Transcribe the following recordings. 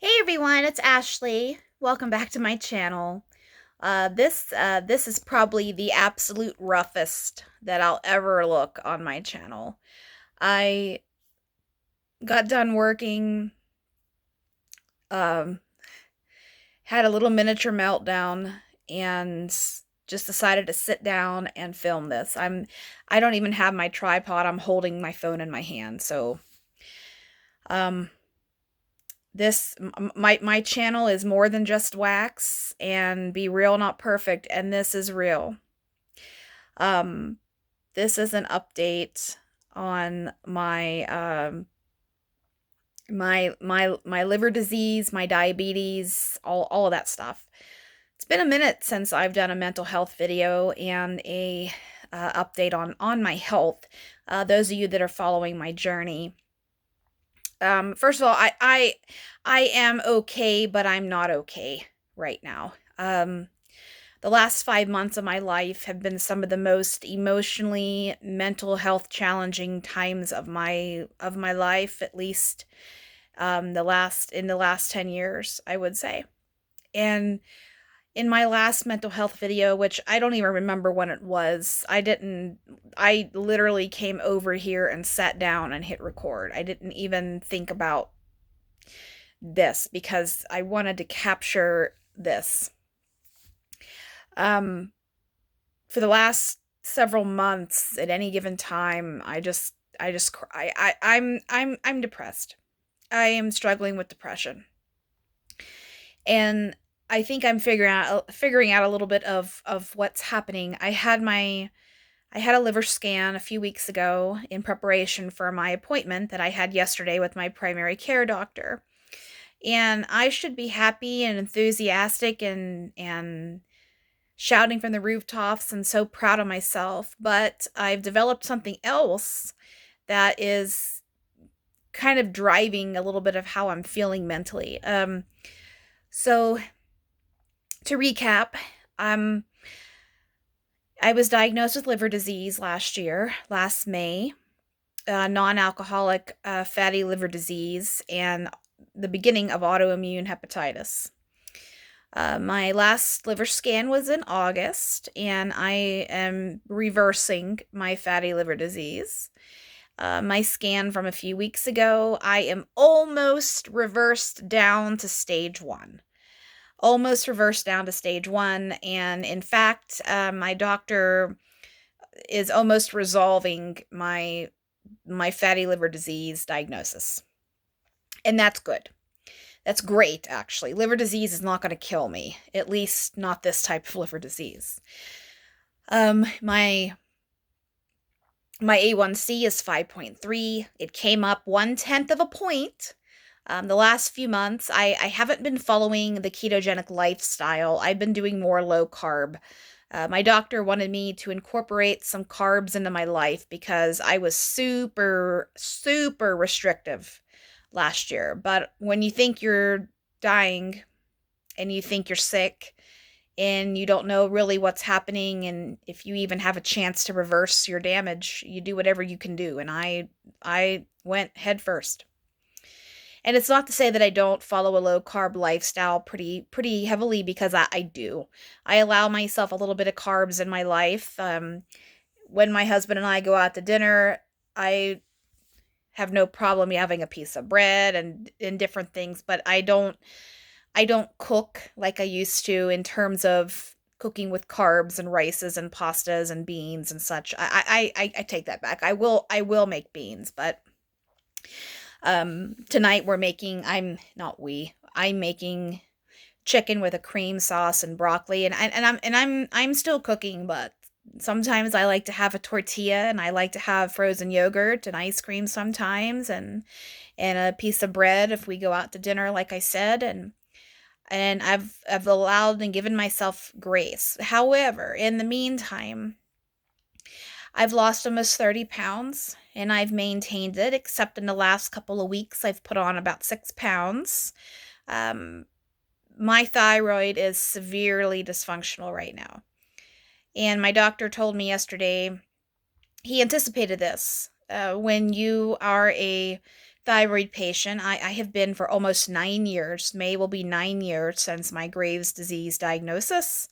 Hey everyone, it's Ashley. Welcome back to my channel. This is probably the absolute roughest that I'll ever look on my channel. I got done working, um, had a little miniature meltdown, and just decided to sit down and film this. I don't even have my tripod. I'm holding my phone in my hand. So, um, my channel is more than just wax and be real not perfect, and this is real. um this is an update on my liver disease, my diabetes, all of that stuff. It's been a minute since I've done a mental health video and a update on my health. Those of you that are following my journey, first of all, I am okay, but I'm not okay right now. The last 5 months of my life have been some of the most emotionally, mental health challenging times of my life, at least the last 10 years, I would say. And in my last mental health video, which I don't even remember when it was, I literally came over here and sat down and hit record. I didn't even think about this because I wanted to capture this. Um, for the last several months, at any given time, I just cry. I'm depressed. I am struggling with depression, and I think I'm figuring out a little bit of what's happening. I had a liver scan a few weeks ago in preparation for my appointment that I had yesterday with my primary care doctor. And I should be happy and enthusiastic and shouting from the rooftops and so proud of myself, but I've developed something else that is kind of driving a little bit of how I'm feeling mentally. So to recap, um, I was diagnosed with liver disease last May, non-alcoholic fatty liver disease, and the beginning of autoimmune hepatitis. My last liver scan was in August, and I am reversing my fatty liver disease. My scan from a few weeks ago, I am almost reversed down to stage one. Almost reversed down to stage one, and in fact, my doctor is almost resolving my fatty liver disease diagnosis, and that's good. That's great, actually. Liver disease is not going to kill me, at least not this type of liver disease. My A1C is 5.3. It came up 1/10 of a point. The last few months, I haven't been following the ketogenic lifestyle. I've been doing more low carb. My doctor wanted me to incorporate some carbs into my life because I was super, super restrictive last year. But when you think you're dying and you think you're sick and you don't know really what's happening and if you even have a chance to reverse your damage, you do whatever you can do. And I went head first. And it's not to say that I don't follow a low carb lifestyle pretty heavily, because I do. I allow myself a little bit of carbs in my life. When my husband and I go out to dinner, I have no problem having a piece of bread and different things, but I don't cook like I used to in terms of cooking with carbs and rices and pastas and beans and such. I take that back. I will make beans, but tonight I'm making chicken with a cream sauce and broccoli, and I'm still cooking, but sometimes I like to have a tortilla, and I like to have frozen yogurt and ice cream sometimes, and a piece of bread if we go out to dinner, like I said, and I've allowed and given myself grace. However, in the meantime, I've lost almost 30 pounds, and I've maintained it, except in the last couple of weeks, I've put on about 6 pounds. Um, my thyroid is severely dysfunctional right now. And my doctor told me yesterday he anticipated this. When you are a thyroid patient. I have been for almost 9 years. May will be 9 years since my Graves' disease diagnosis.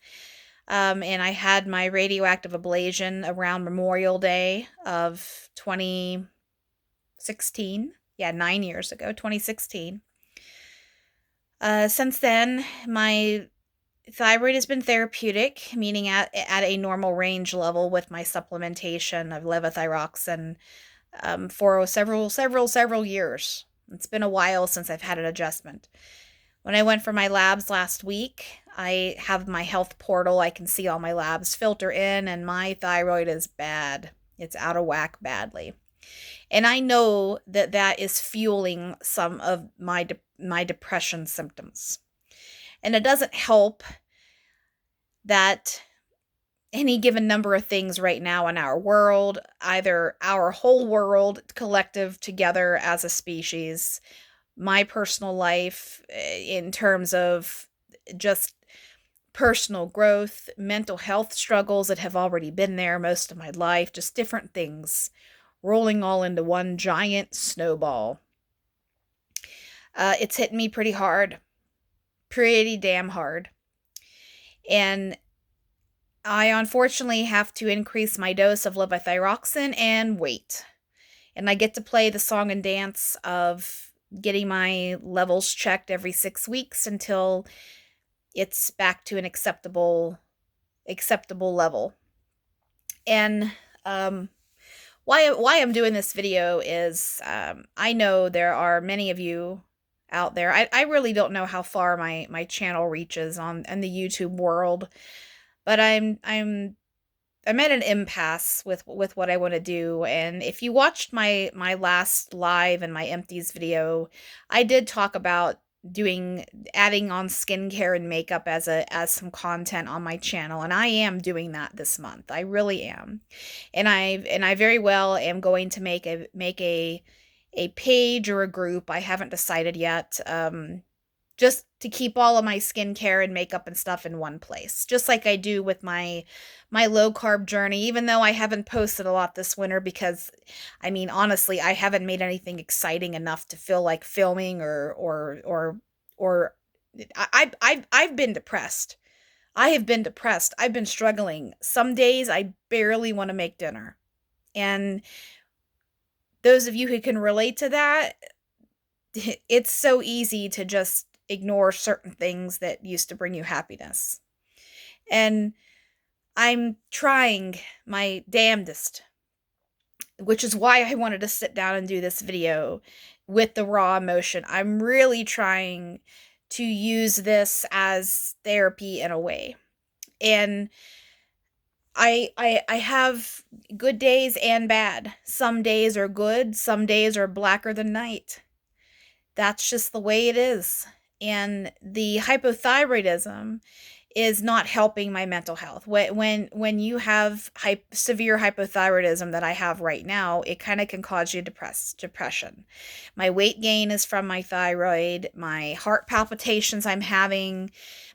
And I had my radioactive ablation around Memorial Day of 2016. Yeah, 9 years ago, 2016. Since then, my thyroid has been therapeutic, meaning at a normal range level with my supplementation of levothyroxine for several years. It's been a while since I've had an adjustment. When I went for my labs last week, I have my health portal. I can see all my labs filter in, and my thyroid is bad. It's out of whack badly. And I know that that is fueling some of my depression symptoms. And it doesn't help that any given number of things right now in our world, either our whole world collective together as a species, my personal life in terms of just personal growth, mental health struggles that have already been there most of my life, just different things rolling all into one giant snowball. It's hitting me pretty hard, pretty damn hard. And I unfortunately have to increase my dose of levothyroxine and wait. And I get to play the song and dance of getting my levels checked every 6 weeks until it's back to an acceptable level. And why I'm doing this video is I know there are many of you out there. I really don't know how far my channel reaches in the YouTube world, but I'm at an impasse with what I want to do. And if you watched my last live and my empties video, I did talk about adding on skincare and makeup as some content on my channel, and I am doing that this month. I really am. And I very well am going to make a page or a group. I haven't decided yet. Just to keep all of my skincare and makeup and stuff in one place, just like I do with my low carb journey, even though I haven't posted a lot this winter because, I mean, honestly, I haven't made anything exciting enough to feel like filming or I've been depressed. I have been depressed. I've been struggling. Some days I barely want to make dinner. And those of you who can relate to that, it's so easy to just ignore certain things that used to bring you happiness. And I'm trying my damnedest, which is why I wanted to sit down and do this video with the raw emotion. I'm really trying to use this as therapy in a way. And I have good days and bad. Some days are good, some days are blacker than night. That's just the way it is. And the hypothyroidism is not helping my mental health. When you have severe hypothyroidism that I have right now, it kind of can cause you depression. My weight gain is from my thyroid, my heart palpitations I'm having,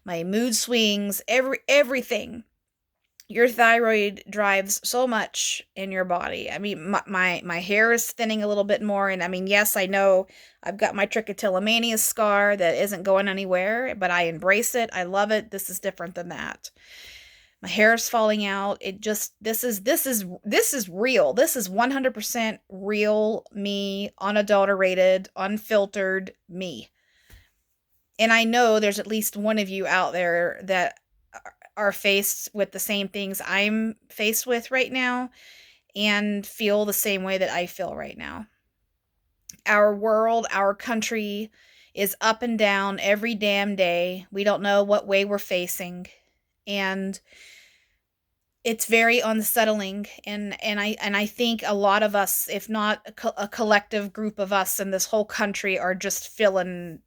my mood swings, everything. Your thyroid drives so much in your body. I mean, my hair is thinning a little bit more, and I mean, yes, I know I've got my trichotillomania scar that isn't going anywhere, but I embrace it. I love it. This is different than that. My hair is falling out. It just this is real. This is 100% real me, unadulterated, unfiltered me. And I know there's at least one of you out there that are faced with the same things I'm faced with right now and feel the same way that I feel right now. Our world, our country is up and down every damn day. We don't know what way we're facing, and it's very unsettling. And I think a lot of us, if not a collective group of us in this whole country, are just feeling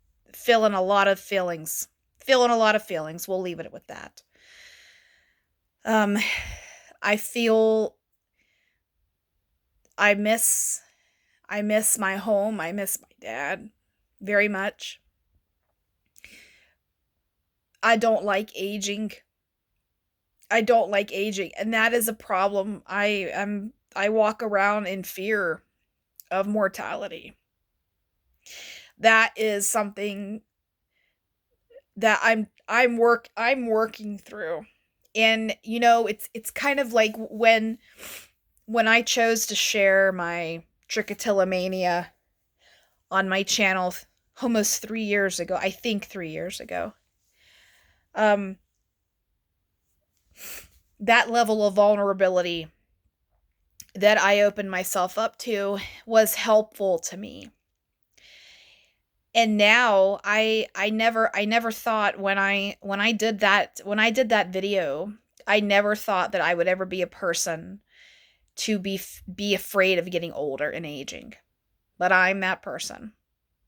a lot of feelings. Feeling a lot of feelings. We'll leave it with that. I feel I miss my home. I miss my dad very much. I don't like aging. I don't like aging, and that is a problem. I walk around in fear of mortality. That is something that I'm working through. And it's kind of like when I chose to share my trichotillomania on my channel almost 3 years ago. I think 3 years ago. Um that level of vulnerability that I opened myself up to was helpful to me. And now I never thought when I did that video, I never thought that I would ever be a person to be afraid of getting older and aging. But I'm that person.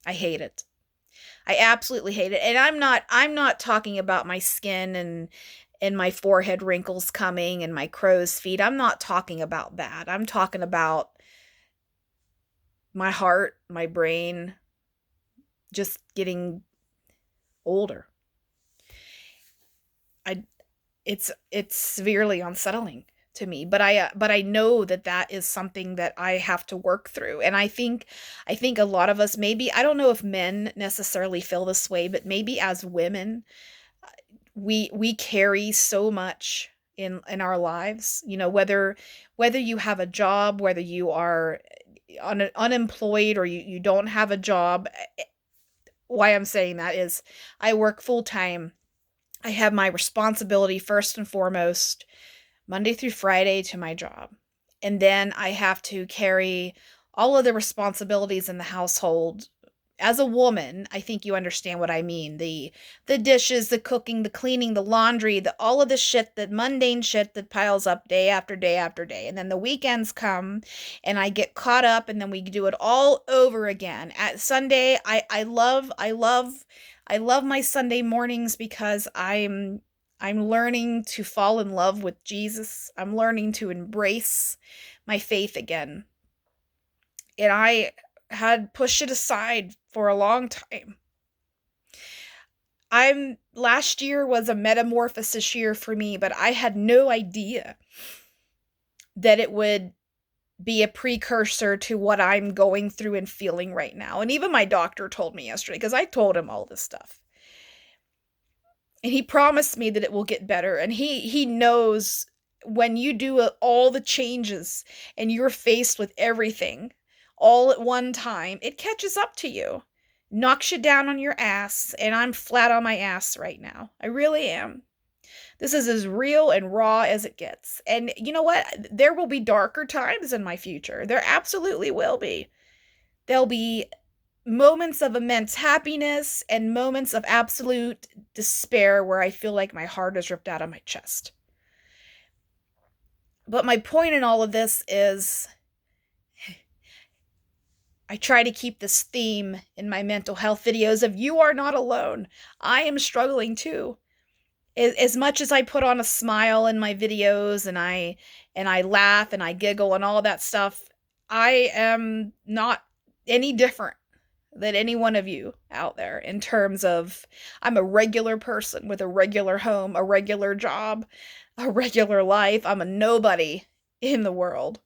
I hate it. I absolutely hate it. And I'm not talking about my skin and my forehead wrinkles coming and my crow's feet. I'm not talking about that. I'm talking about my heart, my brain just getting older. I it's severely unsettling to me, but I know that that is something that I have to work through. And I think a lot of us, maybe, I don't know if men necessarily feel this way, but maybe as women, we carry so much in our lives, whether you have a job, whether you are unemployed, or you don't have a job. Why I'm saying that is I work full time. I have my responsibility first and foremost Monday through Friday to my job. And then I have to carry all of the responsibilities in the household. As a woman, I think you understand what I mean. The dishes, the cooking, the cleaning, the laundry, the all of the shit, the mundane shit that piles up day after day after day. And then the weekends come and I get caught up and then we do it all over again. At Sunday, I love my Sunday mornings because I'm learning to fall in love with Jesus. I'm learning to embrace my faith again. And I had pushed it aside for a long time. I'm Last year was a metamorphosis year for me, but I had no idea that it would be a precursor to what I'm going through and feeling right now. And even my doctor told me yesterday, because I told him all this stuff. And he promised me that it will get better. And he knows when you do all the changes and you're faced with everything all at one time, it catches up to you, knocks you down on your ass. And I'm flat on my ass right now. I really am. This is as real and raw as it gets. And you know what? There will be darker times in my future. There absolutely will be. There'll be moments of immense happiness and moments of absolute despair where I feel like my heart is ripped out of my chest. But my point in all of this is I try to keep this theme in my mental health videos of you are not alone. I am struggling too. As much as I put on a smile in my videos and I laugh and I giggle and all that stuff, I am not any different than any one of you out there in terms of I'm a regular person with a regular home, a regular job, a regular life. I'm a nobody in the world.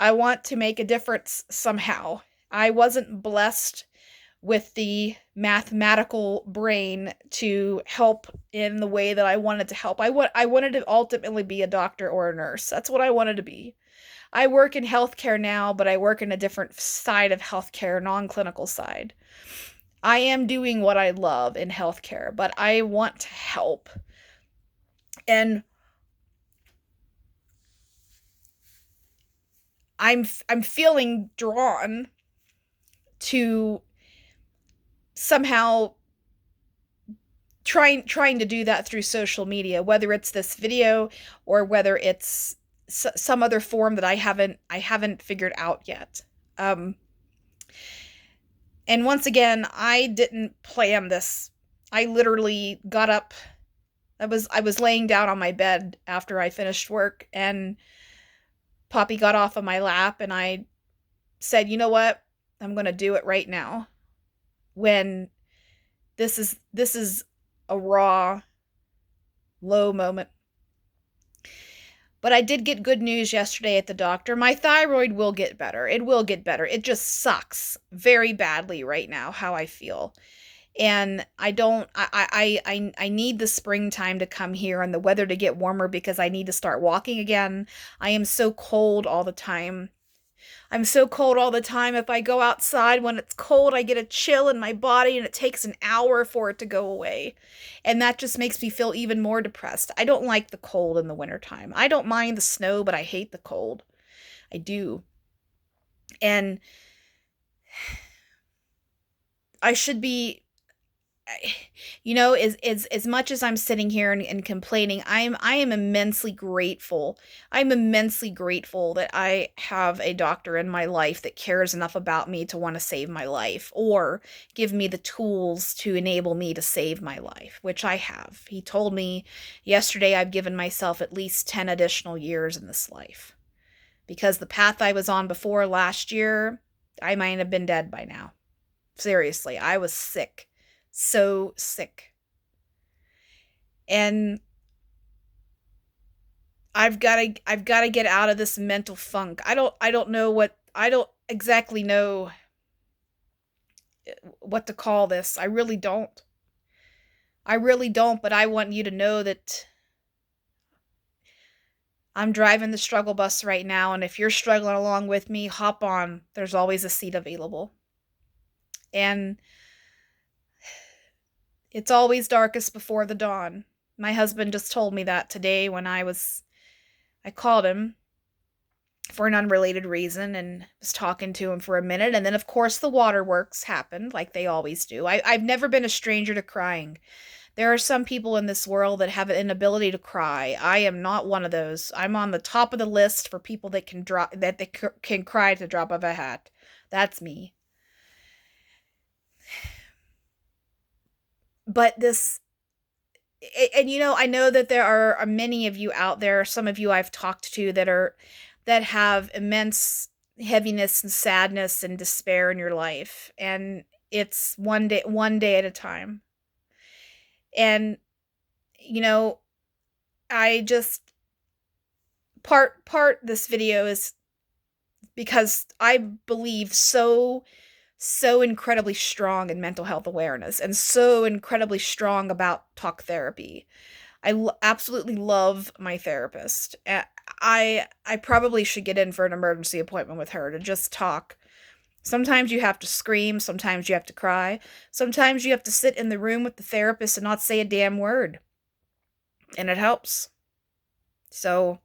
I want to make a difference somehow. I wasn't blessed with the mathematical brain to help in the way that I wanted to help. I wanted to ultimately be a doctor or a nurse. That's what I wanted to be. I work in healthcare now, but I work in a different side of healthcare, non-clinical side. I am doing what I love in healthcare, but I want to help. And I'm feeling drawn to somehow trying to do that through social media, whether it's this video or whether it's some other form that I haven't figured out yet. Um, and once again, I didn't plan this. I literally got up. I was laying down on my bed after I finished work, and Poppy got off of my lap, and I said, "You know what? I'm going to do it right now." When this is a raw, low moment. But I did get good news yesterday at the doctor. My thyroid will get better. It will get better. It just sucks very badly right now how I feel. And I don't I need the springtime to come here and the weather to get warmer because I need to start walking again. I am so cold all the time. I'm so cold all the time. If I go outside when it's cold, I get a chill in my body and it takes an hour for it to go away. And that just makes me feel even more depressed. I don't like the cold in the wintertime. I don't mind the snow, but I hate the cold. I do. And I should be, as much as I'm sitting here and complaining, I am immensely grateful. I'm immensely grateful that I have a doctor in my life that cares enough about me to want to save my life or give me the tools to enable me to save my life, which I have. He told me yesterday I've given myself at least 10 additional years in this life because the path I was on before last year, I might have been dead by now. Seriously, I was sick, so sick. And I've got to get out of this mental funk. I don't exactly know what to call this. I really don't. I really don't, but I want you to know that I'm driving the struggle bus right now, and if you're struggling along with me, hop on. There's always a seat available. And it's always darkest before the dawn. My husband just told me that today when I called him for an unrelated reason and was talking to him for a minute. And then, of course, the waterworks happened like they always do. I've never been a stranger to crying. There are some people in this world that have an inability to cry. I am not one of those. I'm on the top of the list for people that can cry at the drop of a hat. That's me. But I know that there are many of you out there, some of you I've talked to that have immense heaviness and sadness and despair in your life, and it's one day at a time. And you know, I just part this video is because I believe so incredibly strong in mental health awareness and so incredibly strong about talk therapy. Absolutely love my therapist. I probably should get in for an emergency appointment with her to just talk. Sometimes you have to scream, sometimes you have to cry, sometimes you have to sit in the room with the therapist and not say a damn word. And it helps. So,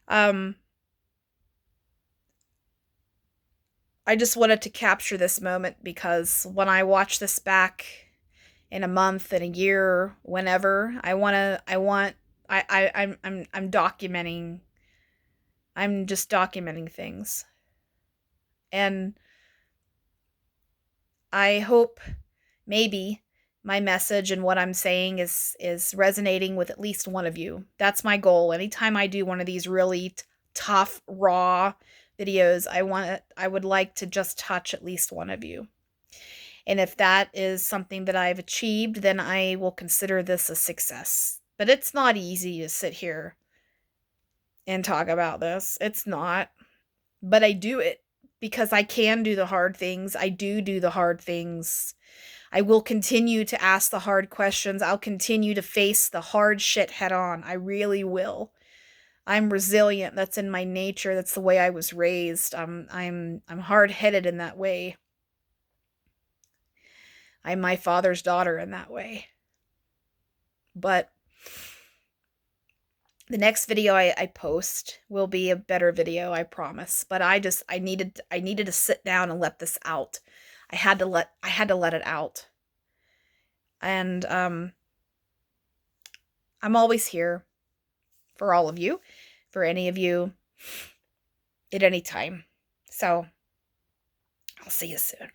um I just wanted to capture this moment because when I watch this back in a month, in a year, whenever, I'm just documenting things. And I hope maybe my message and what I'm saying is resonating with at least one of you. That's my goal. Anytime I do one of these really tough, raw videos, I would like to just touch at least one of you. And if that is something that I've achieved, then I will consider this a success. But it's not easy to sit here and talk about this. It's not. But I do it because I can do the hard things. I do the hard things. I will continue to ask the hard questions. I'll continue to face the hard shit head on. I really will. I'm resilient. That's in my nature. That's the way I was raised. I'm hard-headed in that way. I'm my father's daughter in that way. But the next video I post will be a better video, I promise. But I needed to sit down and let this out. I had to let it out. And I'm always here for all of you, for any of you at any time. So I'll see you soon.